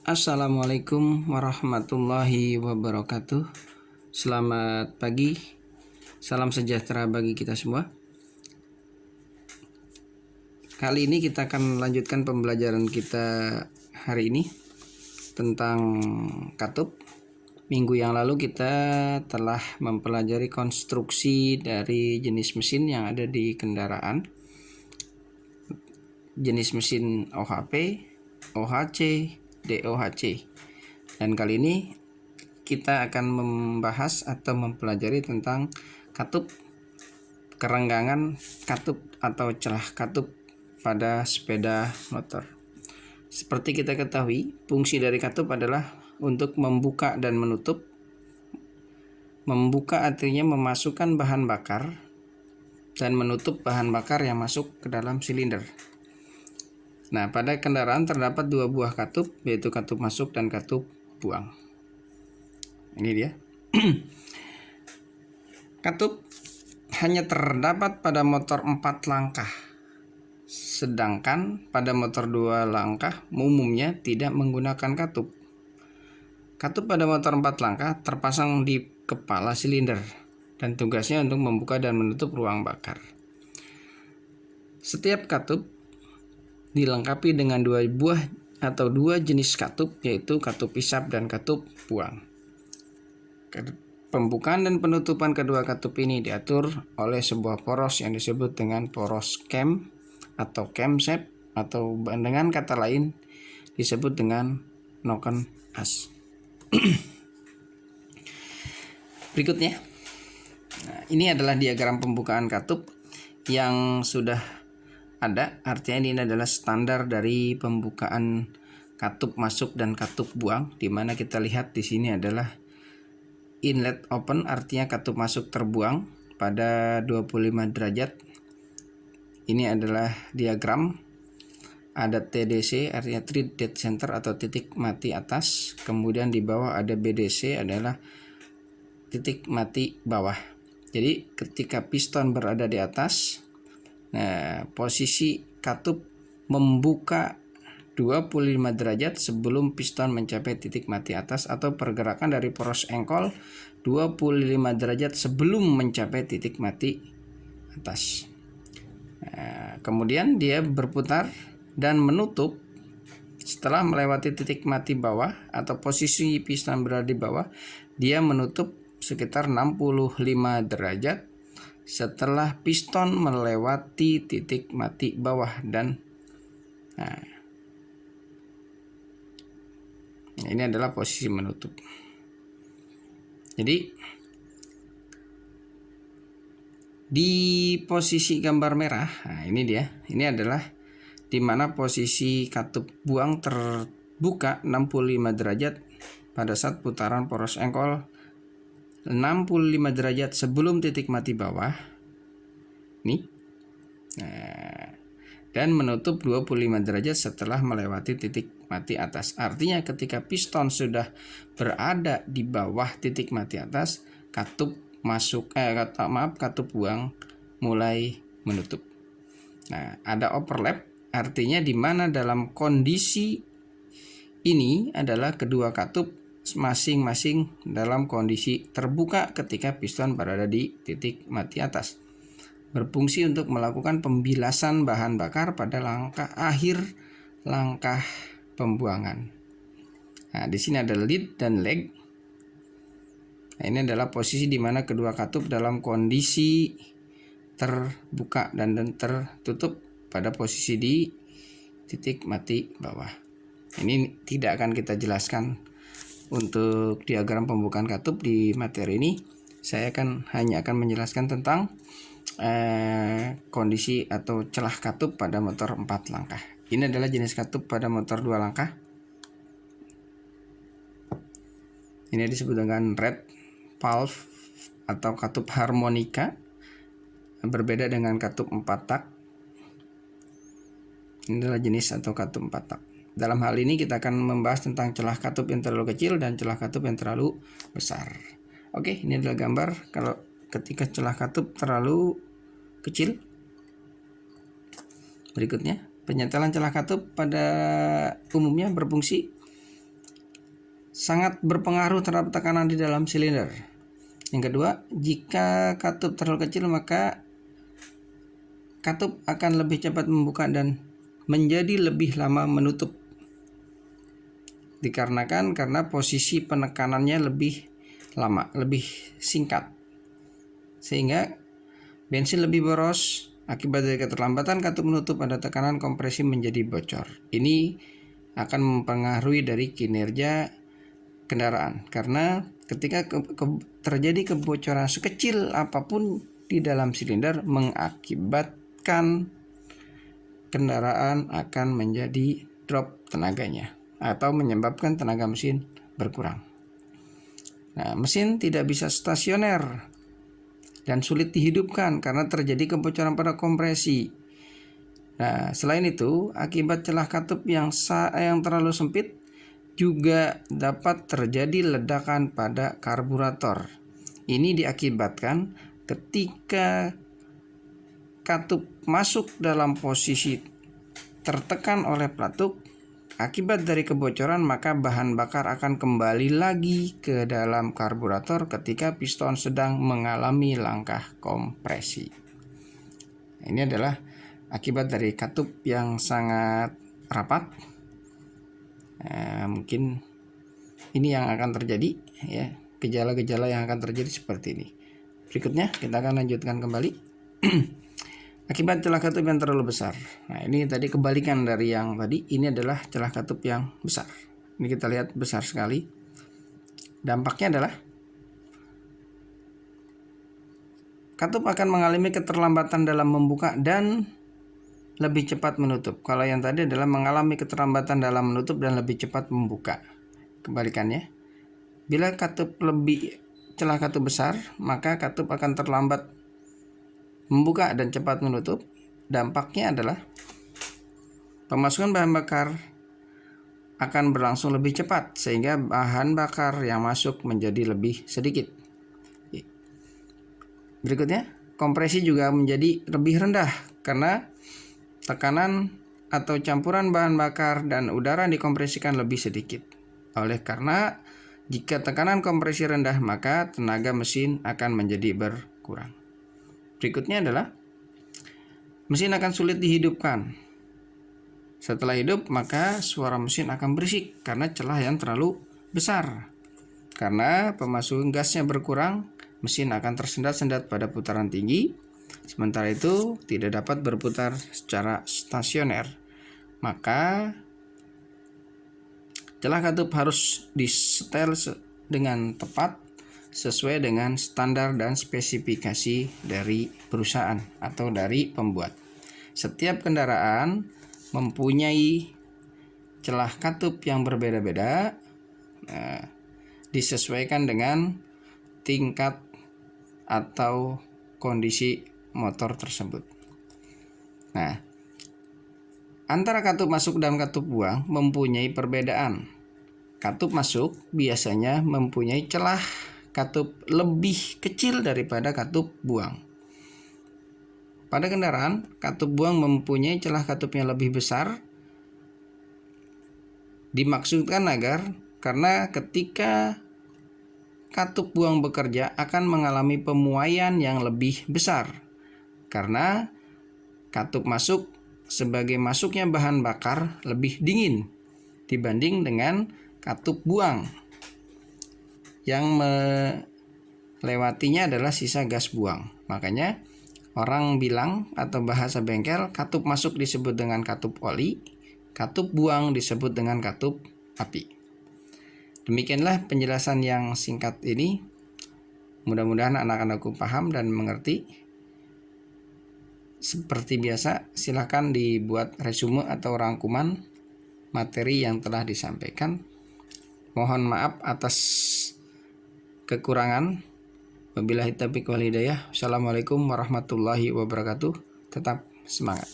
Assalamualaikum warahmatullahi wabarakatuh. Selamat pagi, salam sejahtera bagi kita semua. Kali ini kita akan melanjutkan pembelajaran kita hari ini tentang katup. Minggu yang lalu kita telah mempelajari konstruksi dari jenis mesin yang ada di kendaraan. Jenis mesin OHP, OHC, DOHC. Dan kali ini kita akan membahas atau mempelajari tentang katup, kerenggangan katup atau celah katup pada sepeda motor. Seperti kita ketahui, fungsi dari katup adalah untuk membuka dan menutup. Membuka artinya memasukkan bahan bakar dan menutup bahan bakar yang masuk ke dalam silinder. Nah, pada kendaraan terdapat dua buah katup, yaitu katup masuk dan katup buang. Ini dia. Katup hanya terdapat pada motor 4 langkah, sedangkan pada motor 2 langkah umumnya tidak menggunakan katup. Katup pada motor 4 langkah terpasang di kepala silinder dan tugasnya untuk membuka dan menutup ruang bakar. Setiap katup dilengkapi dengan dua jenis katup, yaitu katup isap dan katup buang. Pembukaan dan penutupan kedua katup ini diatur oleh sebuah poros yang disebut dengan poros cam atau camshaft, atau dengan kata lain disebut dengan noken as. Berikutnya, ini adalah diagram pembukaan katup yang sudah ada, artinya ini adalah standar dari pembukaan katup masuk dan katup buang, di mana kita lihat di sini adalah inlet open, artinya katup masuk terbuang pada 25 derajat. Ini adalah diagram, ada TDC artinya treat dead center atau titik mati atas, kemudian di bawah ada BDC adalah titik mati bawah. Jadi ketika piston berada di atas, nah, posisi katup membuka 25 derajat sebelum piston mencapai titik mati atas, atau pergerakan dari poros engkol 25 derajat sebelum mencapai titik mati atas. Nah, kemudian dia berputar dan menutup setelah melewati titik mati bawah atau posisi piston berada di bawah. Dia menutup sekitar 65 derajat setelah piston melewati titik mati bawah. Dan ini adalah posisi menutup. Jadi di posisi gambar merah, nah ini dia. Ini adalah di mana posisi katup buang terbuka 65 derajat pada saat putaran poros engkol 65 derajat sebelum titik mati bawah. Nih. Nah, dan menutup 25 derajat setelah melewati titik mati atas. Artinya ketika piston sudah berada di bawah titik mati atas, katup buang mulai menutup. Nah, ada overlap, artinya di mana dalam kondisi ini adalah kedua katup masing-masing dalam kondisi terbuka ketika piston berada di titik mati atas, berfungsi untuk melakukan pembilasan bahan bakar pada akhir langkah pembuangan. Nah, di sini ada lead dan lag. Nah, ini adalah posisi di mana kedua katup dalam kondisi terbuka dan tertutup pada posisi di titik mati bawah. Ini tidak akan kita jelaskan untuk diagram pembukaan katup di materi ini. Saya hanya akan menjelaskan tentang kondisi atau celah katup pada motor 4 langkah. Ini adalah jenis katup pada motor 2 langkah. Ini disebut dengan red valve atau katup harmonika, berbeda dengan katup 4 tak. Ini adalah jenis atau katup 4 tak. Dalam hal ini kita akan membahas tentang celah katup yang terlalu kecil dan celah katup yang terlalu besar. Oke, ini adalah gambar kalau ketika celah katup terlalu kecil. Berikutnya, penyetelan celah katup pada umumnya berfungsi sangat berpengaruh terhadap tekanan di dalam silinder. Yang kedua, jika katup terlalu kecil maka katup akan lebih cepat membuka dan menjadi lebih lama menutup. Karena posisi penekanannya lebih lama, lebih singkat. Sehingga bensin lebih boros akibat dari keterlambatan katup menutup pada tekanan kompresi menjadi bocor. Ini akan mempengaruhi dari kinerja kendaraan karena ketika terjadi kebocoran sekecil apapun di dalam silinder mengakibatkan kendaraan akan menjadi drop tenaganya atau menyebabkan tenaga mesin berkurang. Nah, mesin tidak bisa stasioner dan sulit dihidupkan karena terjadi kebocoran pada kompresi. Nah, selain itu, akibat celah katup yang terlalu sempit juga dapat terjadi ledakan pada karburator. Ini diakibatkan ketika katup masuk dalam posisi tertekan oleh pelatuk. Akibat dari kebocoran maka bahan bakar akan kembali lagi ke dalam karburator ketika piston sedang mengalami langkah kompresi. Ini adalah akibat dari katup yang sangat rapat. Mungkin ini yang akan terjadi ya, gejala-gejala yang akan terjadi seperti ini. Berikutnya kita akan lanjutkan kembali. Akibat celah katup yang terlalu besar. Nah, ini tadi kebalikan dari yang tadi. Ini adalah celah katup yang besar. Ini kita lihat besar sekali. Dampaknya adalah katup akan mengalami keterlambatan dalam membuka dan lebih cepat menutup. Kalau yang tadi adalah mengalami keterlambatan dalam menutup dan lebih cepat membuka. Kebalikannya, bila celah katup besar, maka katup akan terlambat membuka dan cepat menutup. Dampaknya adalah pemasukan bahan bakar akan berlangsung lebih cepat sehingga bahan bakar yang masuk menjadi lebih sedikit. Berikutnya, kompresi juga menjadi lebih rendah karena tekanan atau campuran bahan bakar dan udara dikompresikan lebih sedikit. Oleh karena jika tekanan kompresi rendah maka tenaga mesin akan menjadi berkurang. Berikutnya adalah mesin akan sulit dihidupkan. Setelah hidup maka suara mesin akan berisik karena celah yang terlalu besar. Karena pemasukan gasnya berkurang, mesin akan tersendat-sendat pada putaran tinggi. Sementara itu tidak dapat berputar secara stasioner. Maka celah katup harus disetel dengan tepat sesuai dengan standar dan spesifikasi dari perusahaan atau dari pembuat. Setiap kendaraan mempunyai celah katup yang berbeda-beda, disesuaikan dengan tingkat atau kondisi motor tersebut. Nah, antara katup masuk dan katup buang mempunyai perbedaan. Katup masuk biasanya mempunyai celah katup lebih kecil daripada katup buang. Pada kendaraan, katup buang mempunyai celah katup yang lebih besar. Dimaksudkan karena ketika katup buang bekerja akan mengalami pemuaian yang lebih besar. Karena katup masuk sebagai masuknya bahan bakar lebih dingin dibanding dengan katup buang yang melewatinya adalah sisa gas buang. Makanya orang bilang atau bahasa bengkel, katup masuk disebut dengan katup oli, katup buang disebut dengan katup api. Demikianlah penjelasan yang singkat ini. Mudah-mudahan anak-anakku paham dan mengerti. Seperti biasa, silakan dibuat resume atau rangkuman materi yang telah disampaikan. Mohon maaf atas kekurangan. Wabillahi taufiq wal hidayah. Assalamualaikum warahmatullahi wabarakatuh. Tetap semangat.